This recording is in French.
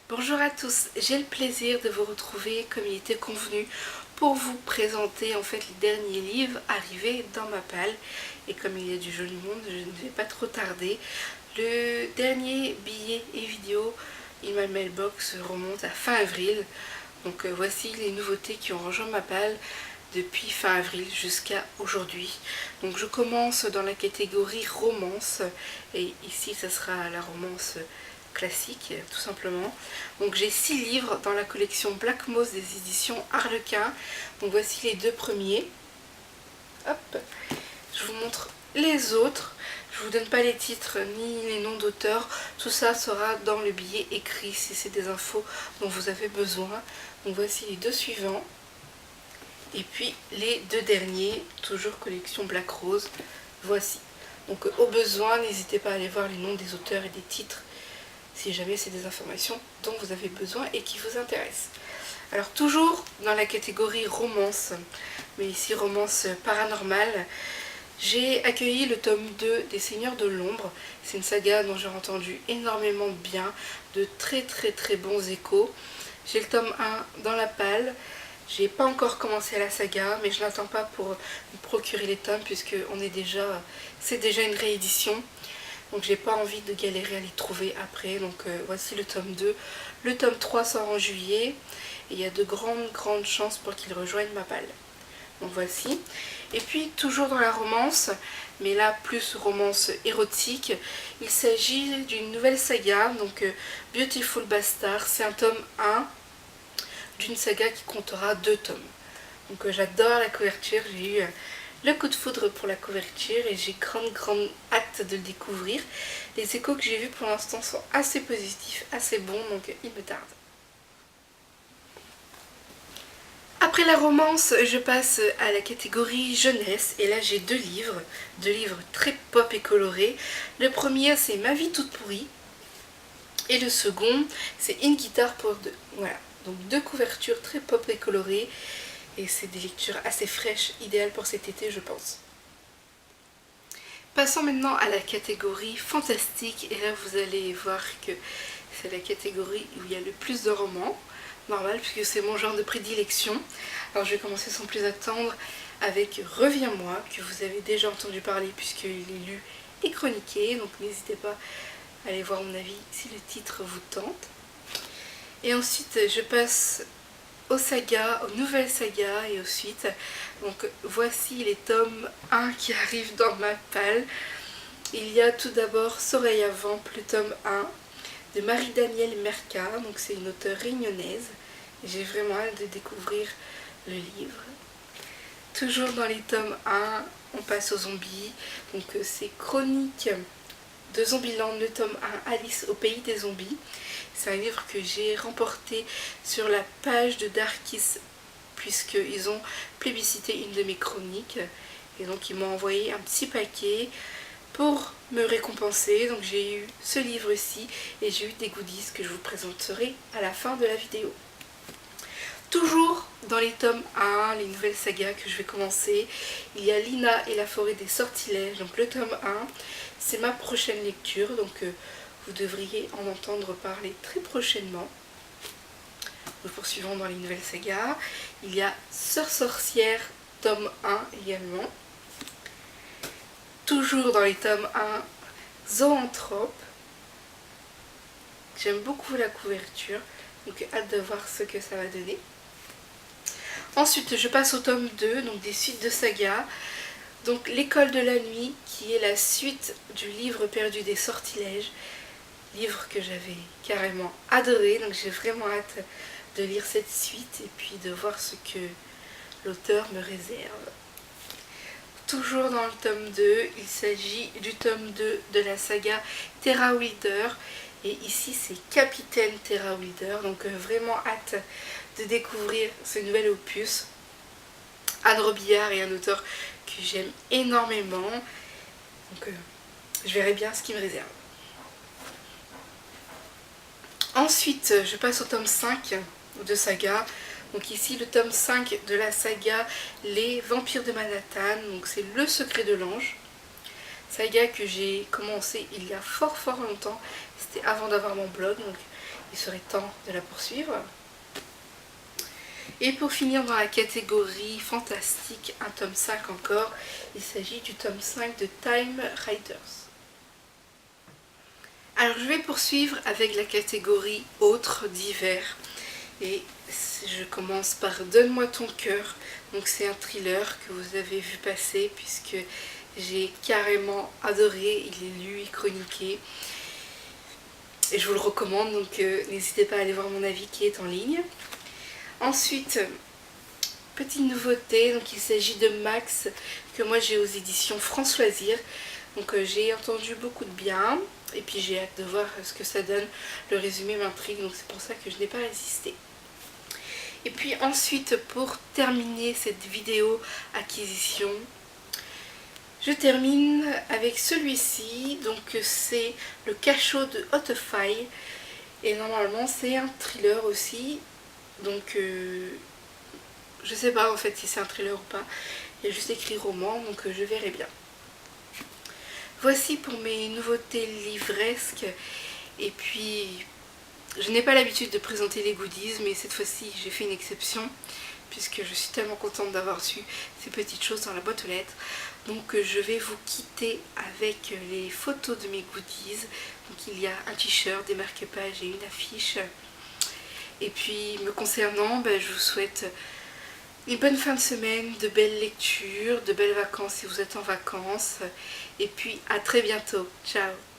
Bonjour à tous, j'ai le plaisir de vous retrouver comme il était convenu pour vous présenter en fait les derniers livres arrivés dans ma palle. Et comme il y a du joli monde, je ne vais pas trop tarder. Le dernier billet et vidéo In My Mailbox remonte à fin avril. Donc voici les nouveautés qui ont rejoint ma palle depuis fin avril jusqu'à aujourd'hui. Donc je commence dans la catégorie romance et ici ça sera la romance classique tout simplement. Donc j'ai 6 livres dans la collection Black Moss des éditions Harlequin. Donc voici les deux premiers. Hop, je vous montre les autres. Je vous donne pas les titres ni les noms d'auteurs. Tout ça sera dans le billet écrit si c'est des infos dont vous avez besoin. Donc voici les deux suivants. Et puis les deux derniers, toujours collection Black Rose. Voici. Donc au besoin, n'hésitez pas à aller voir les noms des auteurs et des titres si jamais c'est des informations dont vous avez besoin et qui vous intéressent. Alors toujours dans la catégorie romance, mais ici romance paranormale, j'ai accueilli le tome 2 des Seigneurs de l'Ombre. C'est une saga dont j'ai entendu énormément de bien, de très bons échos. J'ai le tome 1 dans la palle. J'ai pas encore commencé la saga, mais je n'attends pas pour me procurer les tomes puisque c'est déjà une réédition. Donc j'ai pas envie de galérer à les trouver après. Donc voici le tome 2. Le tome 3 sort en juillet. Et il y a de grandes chances pour qu'il rejoigne ma palle. Donc voici. Et puis toujours dans la romance, mais là plus romance érotique, il s'agit d'une nouvelle saga. Donc Beautiful Bastard. C'est un tome 1 d'une saga qui comptera 2 tomes. Donc j'adore la couverture. J'ai eu le coup de foudre pour la couverture et j'ai grande hâte de le découvrir. Les échos que j'ai vus pour l'instant sont assez positifs, assez bons, donc il me tarde. Après la romance, je passe à la catégorie jeunesse et là j'ai deux livres très pop et colorés. Le premier c'est Ma vie toute pourrie et le second c'est Une guitare pour deux. Voilà, donc deux couvertures très pop et colorées. Et c'est des lectures assez fraîches, idéales pour cet été je pense. Passons maintenant à la catégorie fantastique. Et là vous allez voir que c'est la catégorie où il y a le plus de romans. Normal puisque c'est mon genre de prédilection. Alors je vais commencer sans plus attendre avec Reviens-moi, que vous avez déjà entendu parler puisqu'il est lu et chroniqué. Donc n'hésitez pas à aller voir mon avis si le titre vous tente. Et ensuite je passe aux nouvelles sagas et aux suites. Donc voici les tomes 1 qui arrivent dans ma palle. Il y a tout d'abord Soreille à Vamp, le tome 1 de Marie-Danielle Merca. Donc c'est une auteure réunionnaise. J'ai vraiment hâte de découvrir le livre. Toujours dans les tomes 1, on passe aux zombies. Donc c'est Chronique de Zombieland, le tome 1, Alice au pays des zombies. C'est un livre que j'ai remporté sur la page de Darkis puisqu'ils ont plébiscité une de mes chroniques. Et donc ils m'ont envoyé un petit paquet pour me récompenser. Donc j'ai eu ce livre-ci et j'ai eu des goodies que je vous présenterai à la fin de la vidéo. Toujours dans les tomes 1, les nouvelles sagas que je vais commencer, il y a Lina et la forêt des sortilèges. Donc le tome 1, c'est ma prochaine lecture. Donc vous devriez en entendre parler très prochainement. Nous poursuivons dans les nouvelles sagas. Il y a Sœur sorcière, tome 1 également. Toujours dans les tomes 1, Zoanthrope. J'aime beaucoup la couverture, donc hâte de voir ce que ça va donner. Ensuite, je passe au tome 2, donc des suites de sagas. Donc L'école de la nuit, qui est la suite du livre perdu des sortilèges. Livre que j'avais carrément adoré, donc j'ai vraiment hâte de lire cette suite et puis de voir ce que l'auteur me réserve. Toujours dans le tome 2, il s'agit du tome 2 de la saga Terra Wilder. Et ici c'est Capitaine Terra Wilder, donc vraiment hâte de découvrir ce nouvel opus. Anne Robillard est un auteur que j'aime énormément, donc je verrai bien ce qu'il me réserve. Ensuite, je passe au tome 5 de saga. Donc ici, le tome 5 de la saga Les Vampires de Manhattan. Donc c'est Le Secret de l'Ange. Saga que j'ai commencé il y a fort longtemps. C'était avant d'avoir mon blog. Donc il serait temps de la poursuivre. Et pour finir dans la catégorie fantastique, un tome 5 encore, il s'agit du tome 5 de Time Riders. Alors je vais poursuivre avec la catégorie autres, divers. Et je commence par Donne-moi ton cœur. Donc c'est un thriller que vous avez vu passer puisque j'ai carrément adoré. Il est lu et chroniqué. Et je vous le recommande, donc n'hésitez pas à aller voir mon avis qui est en ligne. Ensuite, petite nouveauté, donc il s'agit de Max que moi j'ai aux éditions France Loisirs. Donc j'ai entendu beaucoup de bien et puis j'ai hâte de voir ce que ça donne. Le résumé m'intrigue, donc c'est pour ça que je n'ai pas résisté. Et puis ensuite, pour terminer cette vidéo acquisition, je termine avec celui-ci. Donc c'est Le Cachot de Hautefeuille et normalement c'est un thriller aussi. Donc je sais pas en fait si c'est un thriller ou pas. Il y a juste écrit roman, donc je verrai bien. Voici pour mes nouveautés livresques. Et puis je n'ai pas l'habitude de présenter les goodies, mais cette fois-ci j'ai fait une exception puisque je suis tellement contente d'avoir su ces petites choses dans la boîte aux lettres. Donc je vais vous quitter avec les photos de mes goodies. Donc il y a un t-shirt, des marque-pages et une affiche. Et puis me concernant, je vous souhaite une bonne fin de semaine, de belles lectures, de belles vacances si vous êtes en vacances. Et puis à très bientôt. Ciao!